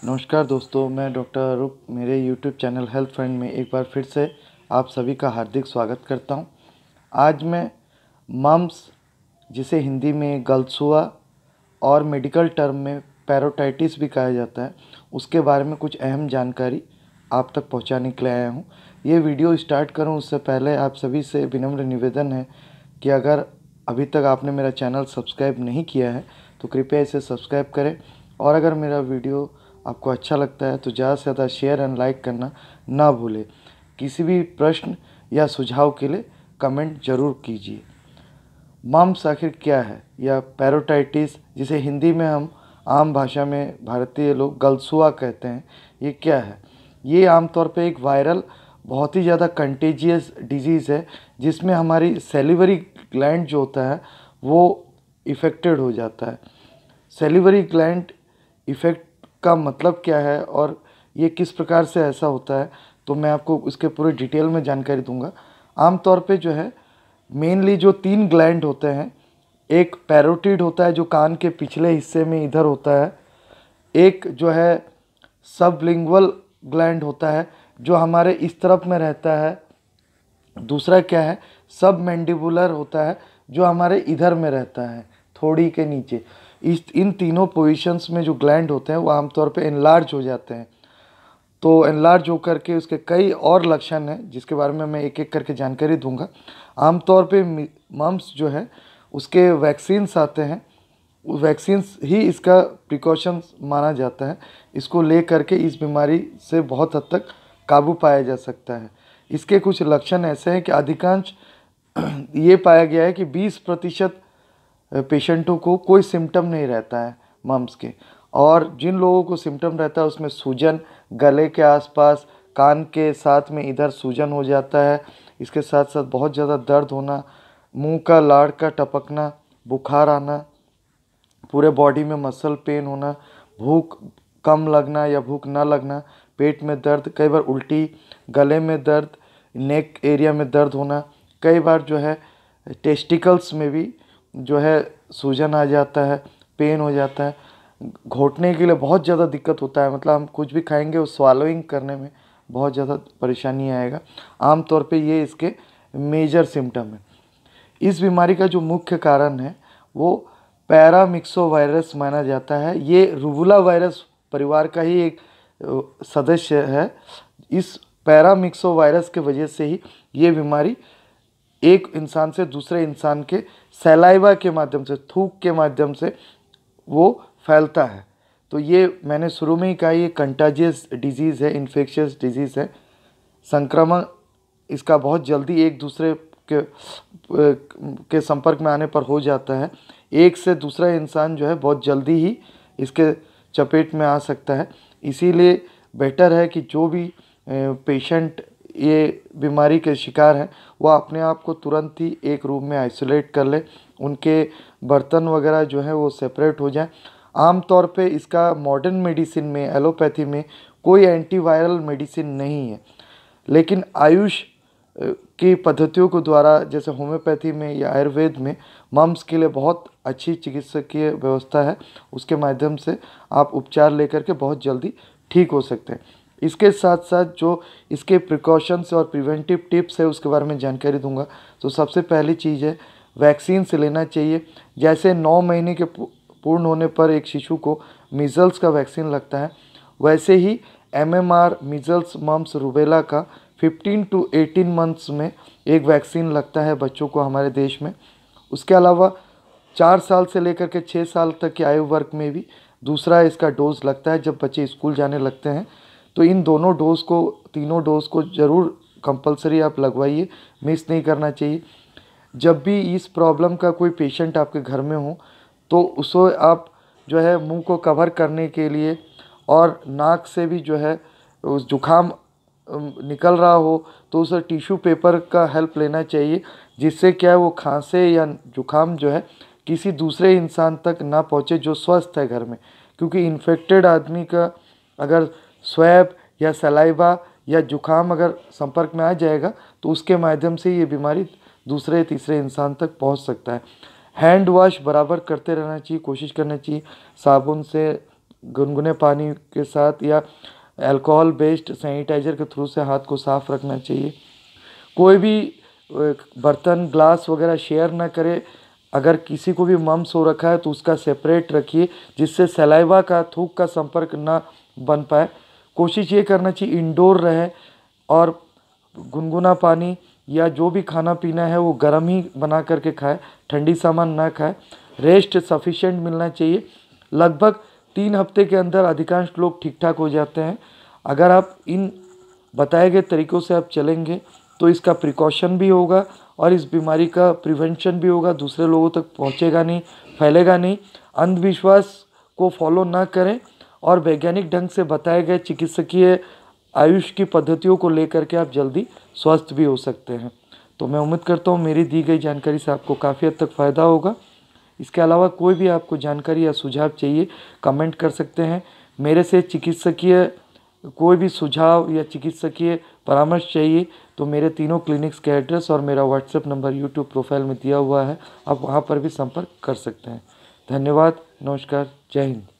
नमस्कार दोस्तों, मैं डॉक्टर अरूप मेरे यूट्यूब चैनल हेल्थ फ्रेंड में एक बार फिर से आप सभी का हार्दिक स्वागत करता हूं। आज मैं मम्स, जिसे हिंदी में गलसुआ और मेडिकल टर्म में पैरोटाइटिस भी कहा जाता है, उसके बारे में कुछ अहम जानकारी आप तक पहुंचाने के लिए आया हूं। ये वीडियो स्टार्ट करूं उससे पहले आप सभी से विनम्र निवेदन है कि अगर अभी तक आपने मेरा चैनल सब्सक्राइब नहीं किया है तो कृपया इसे सब्सक्राइब करें, और अगर मेरा वीडियो आपको अच्छा लगता है तो ज़्यादा से ज़्यादा शेयर एंड लाइक करना ना भूलें। किसी भी प्रश्न या सुझाव के लिए कमेंट ज़रूर कीजिए। मम्स आखिर क्या है, या पैरोटाइटिस, जिसे हिंदी में हम आम भाषा में भारतीय लोग गलसुआ कहते हैं, ये क्या है? ये आमतौर पे एक वायरल, बहुत ही ज़्यादा कंटेजियस डिजीज़ है, जिसमें हमारी सेलिवरी ग्लैंड जो होता है वो इफ़ेक्टेड हो जाता है। सेलिवरी ग्लैंड इफ़ेक्ट का मतलब क्या है और ये किस प्रकार से ऐसा होता है, तो मैं आपको इसके पूरे डिटेल में जानकारी दूंगा। आमतौर पे जो है मेनली जो 3 ग्लैंड होते हैं, एक पैरोटिड होता है जो कान के पिछले हिस्से में इधर होता है, एक जो है सबलिंगुअल ग्लैंड होता है जो हमारे इस तरफ में रहता है, दूसरा क्या है सब मैंडिबुलर होता है जो हमारे इधर में रहता है थोड़ी के नीचे। इन तीनों पोजीशंस में जो ग्लैंड होते हैं वो आमतौर पे एनलार्ज हो जाते हैं। तो एनलार्ज होकर के उसके कई और लक्षण हैं जिसके बारे में मैं एक एक करके जानकारी दूंगा। आमतौर पे मम्स जो है उसके वैक्सीन्स आते हैं, वैक्सीन्स ही इसका प्रिकॉशंस माना जाता है। इसको ले करके इस बीमारी से बहुत हद तक काबू पाया जा सकता है। इसके कुछ लक्षण ऐसे हैं कि अधिकांश ये पाया गया है कि 20% पेशेंटों को कोई सिम्टम नहीं रहता है मम्स के, और जिन लोगों को सिम्टम रहता है उसमें सूजन, गले के आसपास, कान के साथ में इधर सूजन हो जाता है, इसके साथ साथ बहुत ज़्यादा दर्द होना, मुंह का लार का टपकना, बुखार आना, पूरे बॉडी में मसल पेन होना, भूख कम लगना या भूख ना लगना, पेट में दर्द, कई बार उल्टी, गले में दर्द, नेक एरिया में दर्द होना, कई बार जो है टेस्टिकल्स में भी जो है सूजन आ जाता है, पेन हो जाता है, घोटने के लिए बहुत ज़्यादा दिक्कत होता है, मतलब हम कुछ भी खाएंगे वो स्वालोइंग करने में बहुत ज़्यादा परेशानी आएगा। आमतौर पे ये इसके मेजर सिम्टम है। इस बीमारी का जो मुख्य कारण है वो पैरामिक्सोवायरस माना जाता है। ये रूबुला वायरस परिवार का ही एक सदस्य है। इस पैरामिक्सोवायरस के वजह से ही ये बीमारी एक इंसान से दूसरे इंसान के सलाइवा के माध्यम से, थूक के माध्यम से वो फैलता है। तो ये मैंने शुरू में ही कहा, ये कंटाजियस डिजीज़ है, इन्फेक्शियस डिजीज़ है। संक्रमण इसका बहुत जल्दी एक दूसरे के संपर्क में आने पर हो जाता है। एक से दूसरा इंसान जो है बहुत जल्दी ही इसके चपेट में आ सकता है। इसीलिए बेटर है कि जो भी पेशेंट ये बीमारी के शिकार हैं वो अपने आप को तुरंत ही एक रूम में आइसोलेट कर ले, उनके बर्तन वगैरह जो है वो सेपरेट हो जाए। आमतौर पे इसका मॉडर्न मेडिसिन में, एलोपैथी में कोई एंटीवायरल मेडिसिन नहीं है, लेकिन आयुष की पद्धतियों के द्वारा, जैसे होम्योपैथी में या आयुर्वेद में, मम्स के लिए बहुत अच्छी चिकित्सकीय व्यवस्था है। उसके माध्यम से आप उपचार लेकर के बहुत जल्दी ठीक हो सकते हैं। इसके साथ साथ जो इसके प्रिकॉशंस और प्रिवेंटिव टिप्स है उसके बारे में जानकारी दूंगा। तो सबसे पहली चीज़ है वैक्सीन से लेना चाहिए। जैसे 9 महीने के पूर्ण होने पर एक शिशु को मीज़ल्स का वैक्सीन लगता है, वैसे ही MMR मीज़ल्स मम्स रूबेला का 15 to 18 मंथ्स में एक वैक्सीन लगता है बच्चों को हमारे देश में। उसके अलावा 4 साल से लेकर के 6 साल तक के आयु वर्ग में भी दूसरा इसका डोज लगता है जब बच्चे स्कूल जाने लगते हैं। तो इन दोनों डोज को, तीनों डोज को ज़रूर कंपलसरी आप लगवाइए, मिस नहीं करना चाहिए। जब भी इस प्रॉब्लम का कोई पेशेंट आपके घर में हो तो उसको आप जो है मुंह को कवर करने के लिए, और नाक से भी जो है उस जुखाम निकल रहा हो तो उसे टिश्यू पेपर का हेल्प लेना चाहिए, जिससे क्या है वो खांसे या जुखाम जो है किसी दूसरे इंसान तक ना पहुँचे जो स्वस्थ है घर में। क्योंकि इन्फेक्टेड आदमी का अगर स्वैब या सलाइवा या जुखाम अगर संपर्क में आ जाएगा तो उसके माध्यम से ये बीमारी दूसरे तीसरे इंसान तक पहुंच सकता है। हैंड वॉश बराबर करते रहना चाहिए, कोशिश करना चाहिए साबुन से गुनगुने पानी के साथ या अल्कोहल बेस्ड सैनिटाइज़र के थ्रू से हाथ को साफ रखना चाहिए। कोई भी बर्तन ग्लास वगैरह शेयर ना करें। अगर किसी को भी मम्स हो रखा है तो उसका सेपरेट रखिए, जिससे सलाइवा का, थूक का संपर्क ना बन पाए। कोशिश ये करना चाहिए इंडोर रहे और गुनगुना पानी या जो भी खाना पीना है वो गर्म ही बना करके खाए, ठंडी सामान ना खाए। रेस्ट सफिशिएंट मिलना चाहिए। लगभग 3 हफ्ते के अंदर अधिकांश लोग ठीक ठाक हो जाते हैं। अगर आप इन बताए गए तरीक़ों से आप चलेंगे तो इसका प्रिकॉशन भी होगा और इस बीमारी का प्रिवेंशन भी होगा, दूसरे लोगों तक पहुंचेगा नहीं, फैलेगा नहीं। अंधविश्वास को फॉलो ना करें और वैज्ञानिक ढंग से बताए गए चिकित्सकीय आयुष की पद्धतियों को लेकर के आप जल्दी स्वस्थ भी हो सकते हैं। तो मैं उम्मीद करता हूँ मेरी दी गई जानकारी से आपको काफ़ी हद तक फ़ायदा होगा। इसके अलावा कोई भी आपको जानकारी या सुझाव चाहिए कमेंट कर सकते हैं। मेरे से चिकित्सकीय कोई भी सुझाव या चिकित्सकीय परामर्श चाहिए तो मेरे तीनों क्लिनिक्स के एड्रेस और मेरा व्हाट्सएप नंबर यूट्यूब प्रोफाइल में दिया हुआ है, आप वहाँ पर भी संपर्क कर सकते हैं। धन्यवाद, नमस्कार, जय हिंद।